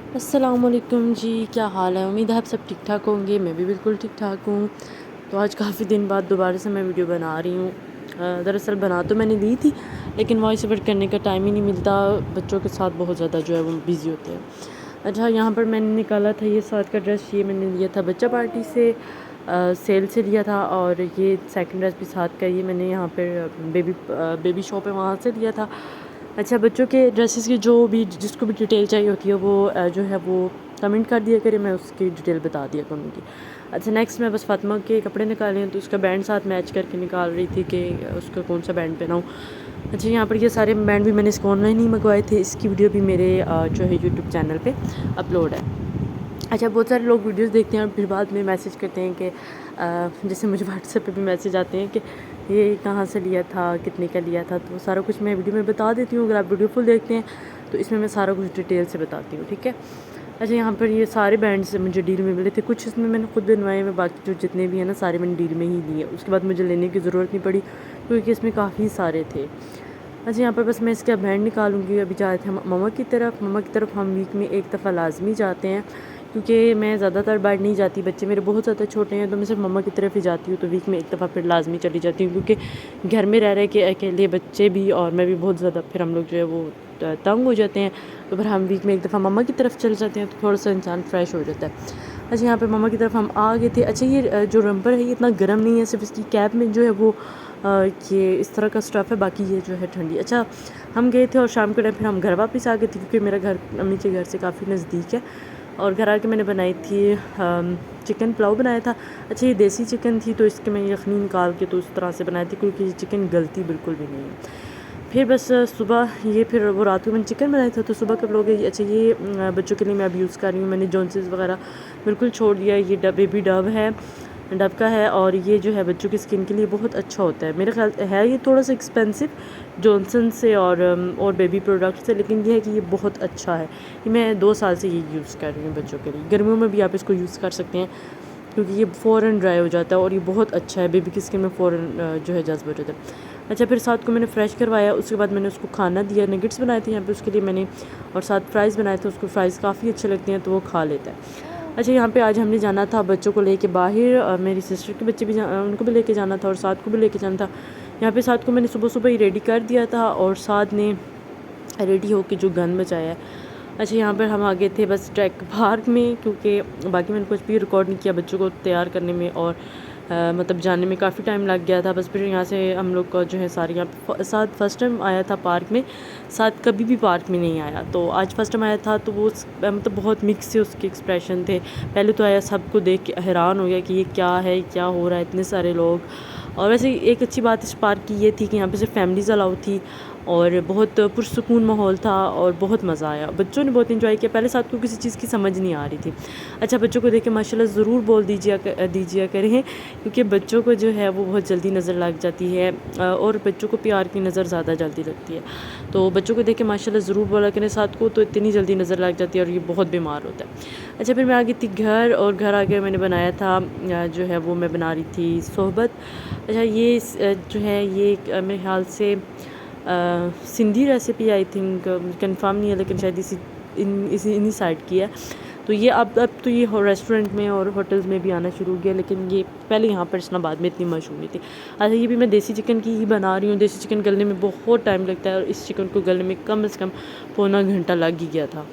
अस्सलामुअलैकुम जी, क्या हाल है? उम्मीद है आप सब ठीक ठाक होंगे। मैं भी बिल्कुल ठीक ठाक हूँ। तो आज काफ़ी दिन बाद दोबारा से मैं वीडियो बना रही हूँ। दरअसल बना तो मैंने ली थी, लेकिन वॉइस ओवर करने का टाइम ही नहीं मिलता। बच्चों के साथ बहुत ज़्यादा जो है वो बिज़ी होते हैं। अच्छा, यहाँ पर मैंने निकाला था ये साथ का ड्रेस। ये मैंने लिया था बच्चा पार्टी से, सेल से लिया था। और ये सेकंड ड्रेस भी साथ का, ये मैंने यहाँ पर बेबी शॉप है वहाँ से लिया था। अच्छा, बच्चों के ड्रेसेस की जो भी जिसको भी डिटेल चाहिए होती है वो जो है वो कमेंट कर दिया करे, मैं उसकी डिटेल बता दिया करूँगी। अच्छा, नेक्स्ट मैं बस फातिमा के कपड़े निकाले हैं, तो उसका बैंड साथ मैच करके निकाल रही थी कि उसका कौन सा बैंड पहनाऊँ। अच्छा, यहाँ पर ये सारे बैंड भी मैंने इसको ऑनलाइन ही मंगवाए थे। इसकी वीडियो भी मेरे जो है यूट्यूब चैनल पर अपलोड है। अच्छा, बहुत सारे लोग वीडियोस देखते हैं और फिर बाद में मैसेज करते हैं कि जैसे मुझे व्हाट्सएप पे भी मैसेज आते हैं कि ये कहाँ से लिया था, कितने का लिया था। तो सारा कुछ मैं वीडियो में बता देती हूँ। अगर आप वीडियो फुल देखते हैं तो इसमें मैं सारा कुछ डिटेल से बताती हूँ, ठीक है। अच्छा, यहाँ पर ये सारे बैंड्स मुझे डील में मिले थे। कुछ इसमें मैंने खुद बनवाए हुए, बाकी जो जितने भी हैं ना सारे मैंने डील में ही लिए। उसके बाद मुझे लेने की ज़रूरत नहीं पड़ी क्योंकि इसमें काफ़ी सारे थे। अच्छा, यहाँ पर बस मैं इसका बैंड निकालूंगी। अभी जा रहे थे हम मम्मा की तरफ हम वीक में एक दफ़ा लाजमी जाते हैं, क्योंकि मैं ज़्यादातर बाहर नहीं जाती। बच्चे मेरे बहुत ज़्यादा छोटे हैं, तो मैं सिर्फ मम्मा की तरफ ही जाती हूँ। तो वीक में एक दफ़ा फिर लाजमी चली जाती हूँ, क्योंकि घर में रह के अकेले बच्चे भी और मैं भी बहुत ज़्यादा फिर हम लोग जो है वो तंग हो जाते हैं। तो फिर हम वीक में एक दफ़ा मम्मा की तरफ चले जाते हैं, तो थोड़ा सा इंसान फ्रेश हो जाता है। अच्छा, यहाँ पे मम्मा की तरफ हम आ गए थे। अच्छा, ये जो रंपर है ये इतना गर्म नहीं है, सिर्फ इसकी कैप में जो है वो ये इस तरह का स्टफ़ है, बाकी ये जो है ठंडी। अच्छा, हम गए थे और शाम के टाइम फिर हम घर वापस आ गए थे, क्योंकि मेरा घर अम्मी के घर से काफ़ी नज़दीक है। और घर आके मैंने बनाई थी चिकन पुलाव बनाया था। अच्छा, ये देसी चिकन थी, तो इसके मैं यखनी निकाल के तो उस तरह से बनाई थी, क्योंकि ये चिकन गलती बिल्कुल भी नहीं है। फिर बस सुबह ये फिर वो रात को मैंने चिकन बनाया था, तो सुबह कब लोग अच्छा ये बच्चों के लिए मैं अब यूज़ कर रही हूँ। मैंने जॉनसन्स वगैरह बिल्कुल छोड़ दिया। ये बेबी डव है, डव का है, और ये जो है बच्चों की स्किन के लिए बहुत अच्छा होता है। मेरे ख्याल है ये थोड़ा सा एक्सपेंसिव जॉनसन से और बेबी प्रोडक्ट से, लेकिन ये है कि ये बहुत अच्छा है। ये मैं 2 साल से ये यूज़ कर रही हूँ बच्चों के लिए। गर्मियों में भी आप इसको यूज़ कर सकते हैं, क्योंकि ये फ़ौरन ड्राई हो जाता है और ये बहुत अच्छा है। बेबी की स्किन में फ़ौरन जो है जज़्ब हो जाता है। अच्छा, फिर साथ को मैंने फ्रेश करवाया। उसके बाद मैंने उसको खाना दिया। नगेट्स बनाए थे यहाँ पे उसके लिए मैंने, और साथ फ्राइज़ बनाए थे। उसको फ्राइज़ काफ़ी अच्छे लगते हैं, तो वो खा लेता है। अच्छा, यहाँ पे आज हमने जाना था बच्चों को लेके बाहर। मेरी सिस्टर के बच्चे भी उनको भी लेके जाना था और साथ को भी लेके जाना था। यहाँ पे साथ को मैंने सुबह सुबह ही रेडी कर दिया था, और साथ ने रेडी होके जो गन बचाया है। अच्छा, यहाँ पर हम आ गए थे बस ट्रैक पार्क में, क्योंकि बाकी मैंने कुछ भी रिकॉर्ड नहीं किया बच्चों को तैयार करने में, और मतलब जाने में काफ़ी टाइम लग गया था। बस फिर यहाँ से हम लोग का जो है सारे यहाँ साथ फर्स्ट टाइम आया था पार्क में। साथ कभी भी पार्क में नहीं आया, तो आज फर्स्ट टाइम आया था। तो वो मतलब बहुत मिक्स से उसके एक्सप्रेशन थे। पहले तो आया, सबको देख के हैरान हो गया कि ये क्या है, क्या हो रहा है, इतने सारे लोग। और वैसे एक अच्छी बात इस पार्क की ये थी कि यहाँ पे सिर्फ फैमिलीज़ अलाउ थी, और बहुत पुरसुकून माहौल था, और बहुत मज़ा आया। बच्चों ने बहुत इन्जॉय किया। पहले साथ को किसी चीज़ की समझ नहीं आ रही थी। अच्छा, बच्चों को देख के माशाल्लाह ज़रूर बोल दीजिए करें, क्योंकि बच्चों को जो है वो बहुत जल्दी नज़र लग जाती है, और बच्चों को प्यार की नज़र ज़्यादा जल्दी लगती है। तो बच्चों को देख के माशाल्लाह ज़रूर बोला करें साथ को, तो इतनी जल्दी नज़र लग जाती है और ये बहुत बीमार होता है। अच्छा, फिर मैं आ गई थी घर, और घर आके मैंने बनाया था जो है वो मैं बना रही थी सोहबत। अच्छा, ये जो है ये मेरे ख्याल से Sindhi recipe, I think confirm नहीं है, लेकिन शायद इन्हीं साइड की है। तो ये अब तो ये रेस्टोरेंट में और होटल्स में भी आना शुरू हो गया, लेकिन ये पहले यहाँ पर इस्लामाबाद में इतनी मशहूर नहीं थी। अच्छा, ये भी मैं देसी चिकन की ही बना रही हूँ। देसी चिकन गलने में बहुत टाइम लगता है, और इस चिकन को गलने में कम से कम पौना घंटा लग ही गया था।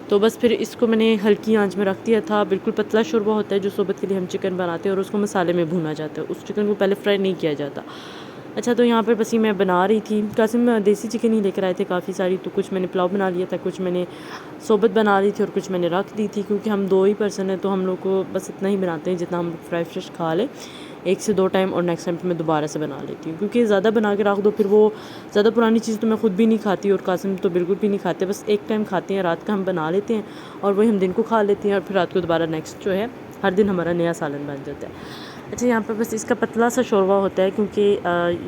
तो बस फिर इसको मैंने हल्की आंच में रख दिया था। बिल्कुल पतला शोरबा होता है जो सोबत के लिए हम चिकन बनाते हैं, और उसको मसाले में भुना जाता है। उस चिकन को पहले फ्राई नहीं किया जाता। अच्छा, तो यहाँ पर बस ये मैं बना रही थी। कासिम देसी चिकन ही लेकर आए थे काफ़ी सारी, तो कुछ मैंने पुलाव बना लिया था, कुछ मैंने सोबत बना ली थी, और कुछ मैंने रख दी थी, क्योंकि हम 2 ही पर्सन हैं, तो हम लोग को बस इतना ही बनाते हैं जितना हम फ्राई फ्रेश खा लें 1 से 2 टाइम, और नेक्स्ट टाइम पर मैं दोबारा से बना लेती हूँ, क्योंकि ज़्यादा बना के रख दो फिर वो ज़्यादा पुरानी चीज़ तो मैं खुद भी नहीं खाती, और कासिम तो बिल्कुल भी नहीं खाते। बस एक टाइम खाते हैं, रात का हम बना लेते हैं, और वही हम दिन को खा लेते हैं, और फिर रात को दोबारा नेक्स्ट जो है हर दिन हमारा नया सालन बन जाता है। अच्छा, यहाँ पर बस इसका पतला सा शोरबा होता है, क्योंकि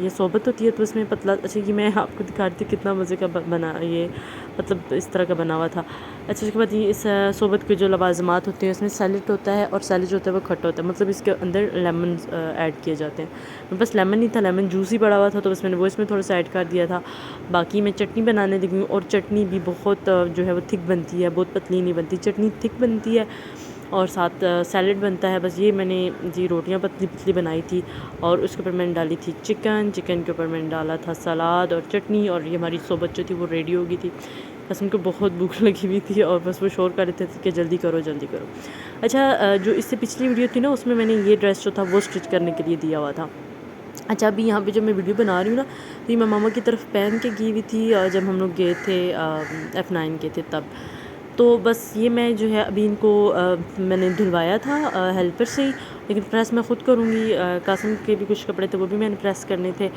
ये सोबत होती है, तो इसमें पतला। अच्छा, ये मैं आपको दिखा रही थी कितना मज़े का बना ये मतलब इस तरह का बना हुआ था। अच्छा, उसके बाद ये इस सोबत के जो लवाजमात होते हैं उसमें सैलेड होता है, और सैलेड जो होता है वो खट्टा होता है, मतलब इसके अंदर लेमन ऐड किए जाते हैं। बस लेमन नहीं था, लेमन जूस ही पड़ा हुआ था, तो बस मैंने वो इसमें थोड़ा सा ऐड कर दिया था। बाकी मैं चटनी बनाने लगी हूँ, और चटनी भी बहुत जो है वो थिक बनती है, बहुत पतली नहीं बनती, चटनी थिक बनती है और साथ सैलेड बनता है। बस ये मैंने जी रोटियां पतली पतली बनाई थी, और उसके ऊपर मैंने डाली थी चिकन के ऊपर मैंने डाला था सलाद और चटनी, और ये हमारी सोबत जो थी वो रेडी हो गई थी। बस उनको बहुत भूख लगी हुई थी, और बस वो शोर कर रहे थे कि जल्दी करो जल्दी करो। अच्छा, जो इससे पिछली वीडियो थी ना उसमें मैंने ये ड्रेस जो था वो स्टिच करने के लिए दिया हुआ था। अच्छा, अभी यहाँ पे जब मैं वीडियो बना रही हूँ ना, तो ये मैं मामा की तरफ पहन के गई हुई थी, जब हम लोग गए थे F9 के थे तब। तो बस ये मैं जो है अभी इनको मैंने धुलवाया था हेल्पर से ही, लेकिन प्रेस मैं ख़ुद करूँगी। कासिम के भी कुछ कपड़े थे वो भी मैंने प्रेस करने थे।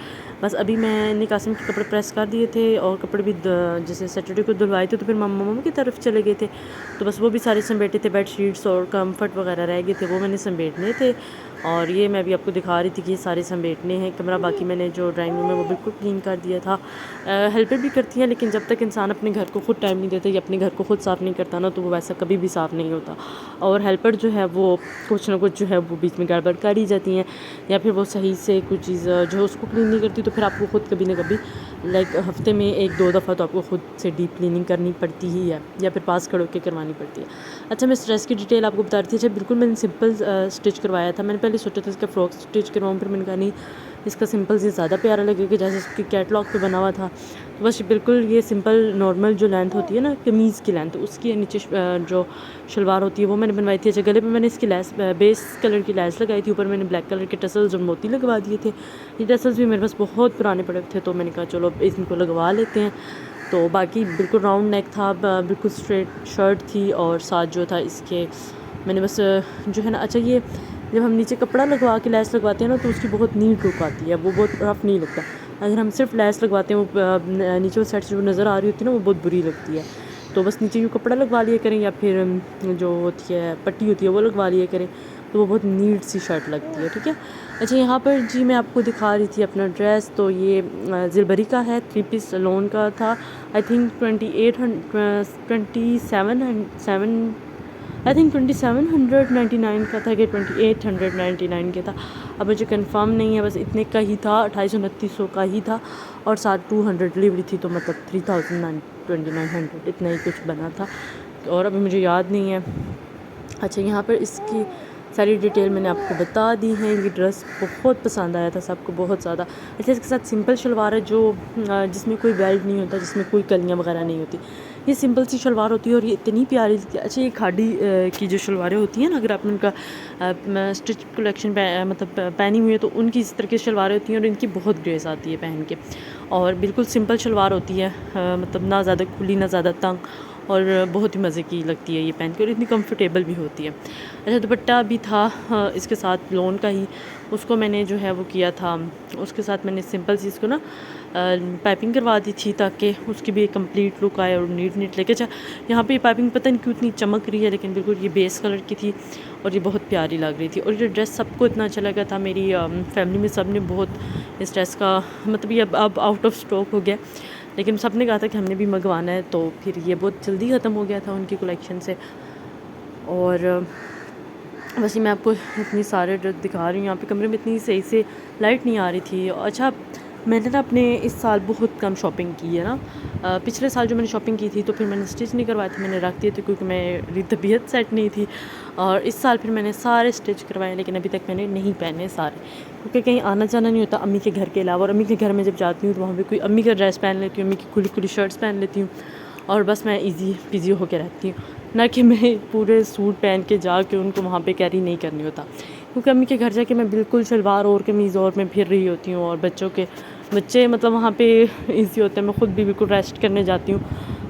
बस अभी मैंने कासिम के कपड़े प्रेस कर दिए थे, और कपड़े भी जैसे सैटरडे को धुलवाए थे, तो फिर मामा की तरफ चले गए थे, तो बस वो भी सारे समेटे थे। बेडशीट्स और कम्फर्ट वगैरह रह गए थे, वो मैंने समेटने थे। और ये मैं भी आपको दिखा रही थी कि ये सारे समेटने हैं कमरा। बाकी मैंने जो ड्राइंग रूम है वो बिल्कुल क्लीन कर दिया था। हेल्पर भी करती हैं, लेकिन जब तक इंसान अपने घर को खुद टाइम नहीं देता या अपने घर को खुद साफ़ नहीं करता ना, तो वो वैसा कभी भी साफ़ नहीं होता। और हेल्पर जो है वो कुछ ना कुछ जो है वो बीच में गड़बड़ कर ही जाती हैं, या फिर वो सही से कुछ चीज़ जो उसको क्लीन नहीं करती, तो फिर आपको ख़ुद कभी ना कभी लाइक हफ्ते में 1-2 दफ़ा तो आपको खुद से डीप क्लीनिंग करनी पड़ती ही है, या फिर पास खड़ो के करवानी पड़ती है। अच्छा, मैं इस ड्रेस की डिटेल आपको बता रही थी। अच्छा, बिल्कुल मैंने सिंपल स्टिच करवाया था। मैंने पहले सोचा था इसका फ्रॉक स्टिच करवाऊँ, फिर मैंने कहा नहीं, इसका सिंपल से ज़्यादा प्यारा लगेगा, जैसे इसकी कैटलॉग पे बना हुआ था। तो बस बिल्कुल ये सिंपल नॉर्मल जो लेंथ होती है ना कमीज़ की लेंथ, उसकी नीचे जो शलवार होती है वो मैंने बनवाई थी। अच्छा, गले पे मैंने इसकी लैस बेस कलर की लैस लगाई थी, ऊपर मैंने ब्लैक कलर के टसल्स और मोती लगवा दिए थे। ये टसल्स भी मेरे पास बहुत पुराने पड़े थे, तो मैंने कहा चलो इनको लगवा लेते हैं। तो बाकी बिल्कुल राउंड नेक था, बिल्कुल स्ट्रेट शर्ट थी, और साथ जो था इसके मैंने बस जो है ना, अच्छा ये जब हम नीचे कपड़ा लगवा के लैस लगवाते हैं ना, तो उसकी बहुत नीट लुक आती है, वो बहुत रफ नहीं लगता। अगर हम सिर्फ लैस लगवाते हैं, वो नीचे वो सेट जो नज़र आ रही होती है ना, वो बहुत बुरी लगती है। तो बस नीचे यूँ कपड़ा लगवा लिया करें, या फिर जो होती है पट्टी होती है वो लगवा लिया करें, तो वो बहुत नीट सी शर्ट लगती है। ठीक है। अच्छा, यहाँ पर जी मैं आपको दिखा रही थी अपना ड्रेस, तो ये ज़िलबरी का है, 3 पीस लोन का था। आई थिंक 2799 का था कि 2899 का था, अब मुझे कंफर्म नहीं है। बस इतने का ही था, 2800-2900 का ही था, और साथ 200 डिलीवरी थी, तो मतलब 3900 इतना ही कुछ बना था, और अभी मुझे याद नहीं है। अच्छा, यहाँ पर इसकी सारी डिटेल मैंने आपको बता दी है। ये ड्रेस बहुत पसंद आया था सबको, बहुत ज़्यादा। अच्छा, इसके साथ सिंपल शलवार है, जो जिसमें कोई बेल्ट नहीं होता, जिसमें कोई कलियाँ वगैरह नहीं होती। ये सिंपल सी शलवार होती है, और ये इतनी प्यारी लगती है। अच्छा, ये खाड़ी की जो शलवारें होती हैं ना, अगर आपने उनका स्टिच कलेक्शन मतलब पहनी हुई है, तो उनकी इस तरह की शलवारें होती हैं, और इनकी बहुत ग्रेस आती है पहन के। और बिल्कुल सिंपल शलवार होती है, मतलब ना ज़्यादा खुली ना ज़्यादा तंग, और बहुत ही मज़े की लगती है ये पहन के, और इतनी कंफर्टेबल भी होती है। अच्छा, दुपट्टा भी था इसके साथ लोन का ही, उसको मैंने जो है वो किया था, उसके साथ मैंने सिंपल सी इसको ना पाइपिंग करवा दी थी, ताकि उसकी भी एक कंप्लीट लुक आए और नीट लेके। अच्छा, यहाँ पे पाइपिंग पता नहीं क्यों इतनी चमक रही है, लेकिन बिल्कुल ये बेस कलर की थी, और ये बहुत प्यारी लग रही थी। और ये ड्रेस सबको इतना अच्छा लगा था, मेरी फैमिली में सब ने बहुत इस ड्रेस का, मतलब ये अब आउट ऑफ स्टॉक हो गया, लेकिन सब ने कहा था कि हमने भी मंगवाना है, तो फिर ये बहुत जल्दी ख़त्म हो गया था उनकी कलेक्शन से। और बस ये मैं आपको इतनी सारे ड्रेस दिखा रही हूँ। यहाँ पे कमरे में इतनी सही से लाइट नहीं आ रही थी। अच्छा, मैंने ना अपने इस साल बहुत कम शॉपिंग की है ना। पिछले साल जो मैंने शॉपिंग की थी, तो फिर मैंने स्टिच नहीं करवाए थे, मैंने रख दिए थे, क्योंकि मेरी तबीयत सेट नहीं थी। और इस साल फिर मैंने सारे स्टिच करवाए, लेकिन अभी तक मैंने नहीं पहने सारे, क्योंकि कहीं आना जाना नहीं होता अम्मी के घर के अलावा। और अम्मी के घर में जब जाती हूँ, तो वहाँ पर कोई अम्मी का ड्रेस पहन लेती हूँ, अम्मी की खुली खुली शर्ट्स पहन लेती हूँ, और बस मैं ईजी पीजी होकर रहती हूँ, ना कि मैं पूरे सूट पहन के जाके उनको वहाँ पे कैरी नहीं करनी होता। क्योंकि अम्मी के घर जाके मैं बिल्कुल शलवार और कमीज़ और में फिर रही होती हूँ, और बच्चे मतलब वहाँ पे इजी होते हैं। मैं ख़ुद भी बिल्कुल रेस्ट करने जाती हूँ,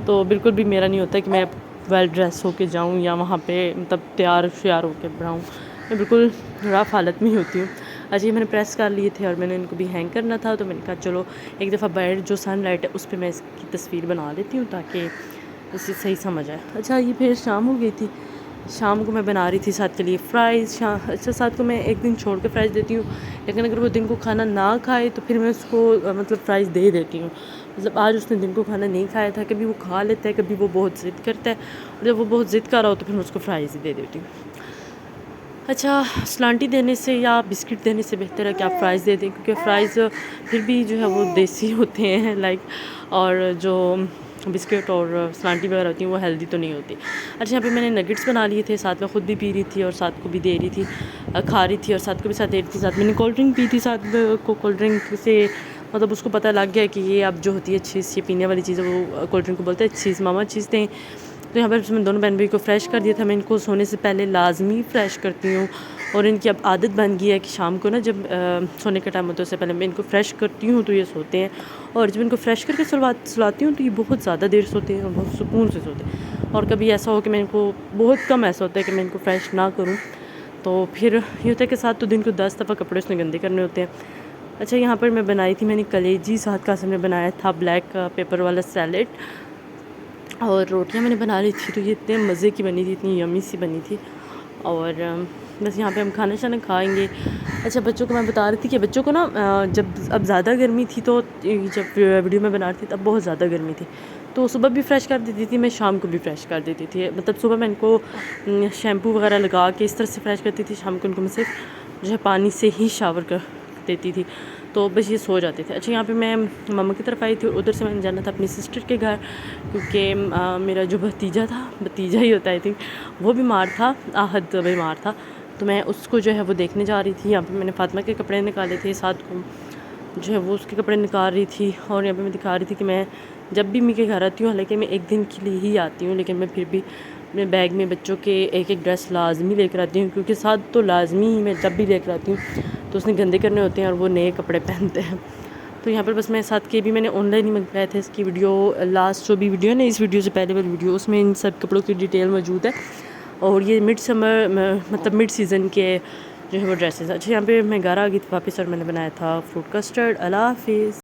तो बिल्कुल भी मेरा नहीं होता कि मैं वेल ड्रेस होके जाऊँ, या वहाँ पे मतलब तैयार श्यार होकर बढ़ाऊँ। मैं बिल्कुल रफ़ हालत में ही होती हूँ। अच्छा, ये मैंने प्रेस कर लिए थे, और मैंने इनको भी हैंग करना था, तो मैंने कहा चलो एक दफ़ा बाहर जो सनलाइट है उस पर मैं इसकी तस्वीर बना लेती हूँ, ताकि इससे सही समझ आए। अच्छा, ये फिर शाम हो गई थी, शाम को मैं बना रही थी साथ के लिए फ़्राइज़। अच्छा, साथ को मैं एक दिन छोड़ के फ़्राइज़ देती हूँ, लेकिन अगर वो दिन को खाना ना खाए, तो फिर मैं उसको मतलब फ़्राइज़ दे देती हूँ। मतलब आज उसने दिन को खाना नहीं खाया था। कभी वो खा लेता है, कभी वो बहुत ज़िद करता है, और जब वो बहुत ज़िद कर रहा हो तो फिर मैं उसको फ्राइज़ ही दे देती हूँ। अच्छा, सलांटी देने से या बिस्किट देने से बेहतर है कि आप फ्राइज़ दे दें, क्योंकि फ़्राइज़ फिर भी जो है वो देसी होते हैं लाइक, और जो बिस्किट और सलांटी वगैरह होती हैं वो हेल्दी तो नहीं होती। अच्छा, यहाँ पे मैंने नगेट्स बना लिए थे, साथ में ख़ुद भी पी रही थी और साथ को भी दे रही थी, खा रही थी और साथ को भी साथ दे रही थी। साथ मैंने कोल्ड ड्रिंक पी थी, साथ में को कोल्ड ड्रिंक से मतलब उसको पता लग गया कि ये अब जो होती है चीज़, ये पीने वाली चीज़ है, वो कोल्ड ड्रिंक को बोलते हैं चीज़, मामा चीज़ दें। तो यहाँ पर उसमें दोनों बहन भाई को फ़्रेश कर दिया था। मैं इनको सोने से पहले लाजमी फ़्रेश करती हूँ, और इनकी अब आदत बन गई है कि शाम को ना जब सोने का टाइम होता है उससे पहले मैं इनको फ़्रेश करती हूँ तो ये सोते हैं, और जब इनको फ़्रेश करके सुलाती हूँ तो ये बहुत ज़्यादा देर सोते हैं और बहुत सुकून से सोते हैं। और कभी ऐसा हो कि मैं इनको, बहुत कम ऐसा होता है कि मैं इनको फ़्रेश ना करूँ, तो फिर ये होता है कि साथ तो दिन को 10 दफ़ा कपड़े उसने गंदे करने होते हैं। अच्छा, यहाँ पर मैं बनाई थी मैंने कलेजी, साथ का हमने बनाया था ब्लैक पेपर वाला सैलेड, और रोटियां मैंने बना ली थी, तो ये इतने मज़े की बनी थी, इतनी यमी सी बनी थी। और बस यहाँ पे हम खाना शाना खाएंगे। अच्छा, बच्चों को मैं बता रही थी कि बच्चों को ना जब अब ज़्यादा गर्मी थी, तो जब वीडियो में बना रही थी तब बहुत ज़्यादा गर्मी थी, तो सुबह भी फ्रेश कर देती थी मैं, शाम को भी फ्रेश कर देती थी। मतलब सुबह मैं इनको शैम्पू वगैरह लगा के इस तरह से फ्रेश करती थी, शाम को इनको मैं सिर्फ जो है पानी से ही शावर कर देती थी, तो बस ये सो जाते थे। अच्छा, यहाँ पे मैं मम्मा की तरफ आई थी और उधर से मैंने जाना था अपनी सिस्टर के घर, क्योंकि मेरा जो भतीजा ही होता है आई थिंक, वो बीमार था, आहद बीमार था, तो मैं उसको जो है वो देखने जा रही थी। यहाँ पे मैंने फातिमा के कपड़े निकाले थे, साथ को जो है वो उसके कपड़े निकाल रही थी, और यहाँ पे मैं दिखा रही थी कि मैं जब भी मी के घर आती हूँ, हालांकि मैं एक दिन के लिए ही आती हूँ, लेकिन मैं फिर भी अपने बैग में बच्चों के एक एक ड्रेस लाजमी लेकर आती हूँ, क्योंकि साथ तो लाजमी ही मैं जब भी लेकर आती हूँ तो उसने गंदे करने होते हैं और वो नए कपड़े पहनते हैं। तो यहाँ पर बस मैं साथ के भी मैंने ऑनलाइन ही मंगवाए थे। इसकी वीडियो लास्ट जो भी वीडियो है ना, इस वीडियो से पहले वाली वीडियो, उसमें इन सब कपड़ों की डिटेल मौजूद है, और ये मिड समर मतलब मिड सीज़न के जो है वो ड्रेसेस। अच्छा, यहाँ पे मैं घर आ गई थी वापस और मैंने बनाया था फ्रूट कस्टर्ड। अल्लाह हाफिज़।